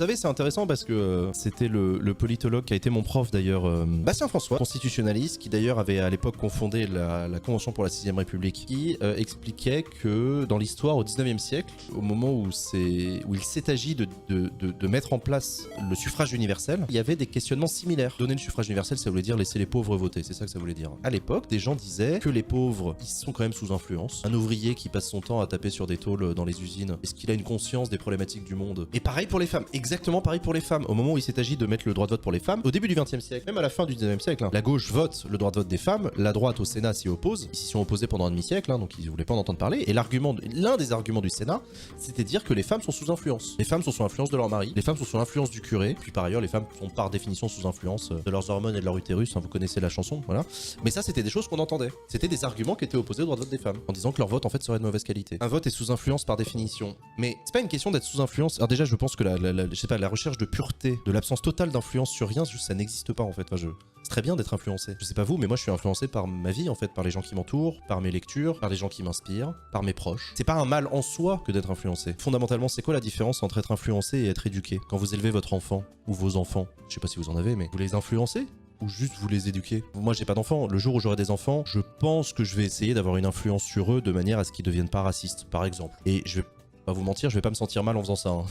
Vous savez, c'est intéressant parce que c'était le politologue qui a été mon prof d'ailleurs, Bastien François, constitutionnaliste, qui d'ailleurs avait à l'époque confondé la Convention pour la 6ème République, qui expliquait que dans l'histoire, au 19e siècle, au moment où il s'est agi de mettre en place le suffrage universel, il y avait des questionnements similaires. Donner le suffrage universel, ça voulait dire laisser les pauvres voter, c'est ça que ça voulait dire. À l'époque, des gens disaient que les pauvres, ils sont quand même sous influence. Un ouvrier qui passe son temps à taper sur des tôles dans les usines, est-ce qu'il a une conscience des problématiques du monde? Et pareil pour les femmes, exactement pareil pour les femmes. Au moment où il s'est agi de mettre le droit de vote pour les femmes, au début du 20e siècle, même à la fin du 19e siècle, la gauche vote le droit de vote des femmes, la droite au Sénat s'y oppose, ils s'y sont opposés pendant un demi-siècle, donc ils voulaient pas en entendre parler, et l'un des arguments du Sénat, c'était de dire que les femmes sont sous influence. Les femmes sont sous influence de leur mari, les femmes sont sous influence du curé, puis par ailleurs les femmes sont par définition sous influence de leurs hormones et de leur utérus, vous connaissez la chanson, voilà. Mais ça c'était des choses qu'on entendait. C'était des arguments qui étaient opposés au droit de vote des femmes, en disant que leur vote en fait serait de mauvaise qualité. Un vote est sous influence par définition. Mais c'est pas une question d'être sous influence. Alors déjà je pense que je sais pas, la recherche de pureté, de l'absence totale d'influence sur rien, ça n'existe pas en fait. Enfin, c'est très bien d'être influencé. Je sais pas vous, mais moi je suis influencé par ma vie en fait, par les gens qui m'entourent, par mes lectures, par les gens qui m'inspirent, par mes proches. C'est pas un mal en soi que d'être influencé. Fondamentalement, c'est quoi la différence entre être influencé et être éduqué? Quand vous élevez votre enfant ou vos enfants, je sais pas si vous en avez, mais vous les influencez ou juste vous les éduquez? Moi j'ai pas d'enfants, le jour où j'aurai des enfants, je pense que je vais essayer d'avoir une influence sur eux de manière à ce qu'ils deviennent pas racistes, par exemple. Et je vais pas vous mentir, je vais pas me sentir mal en faisant ça. Hein.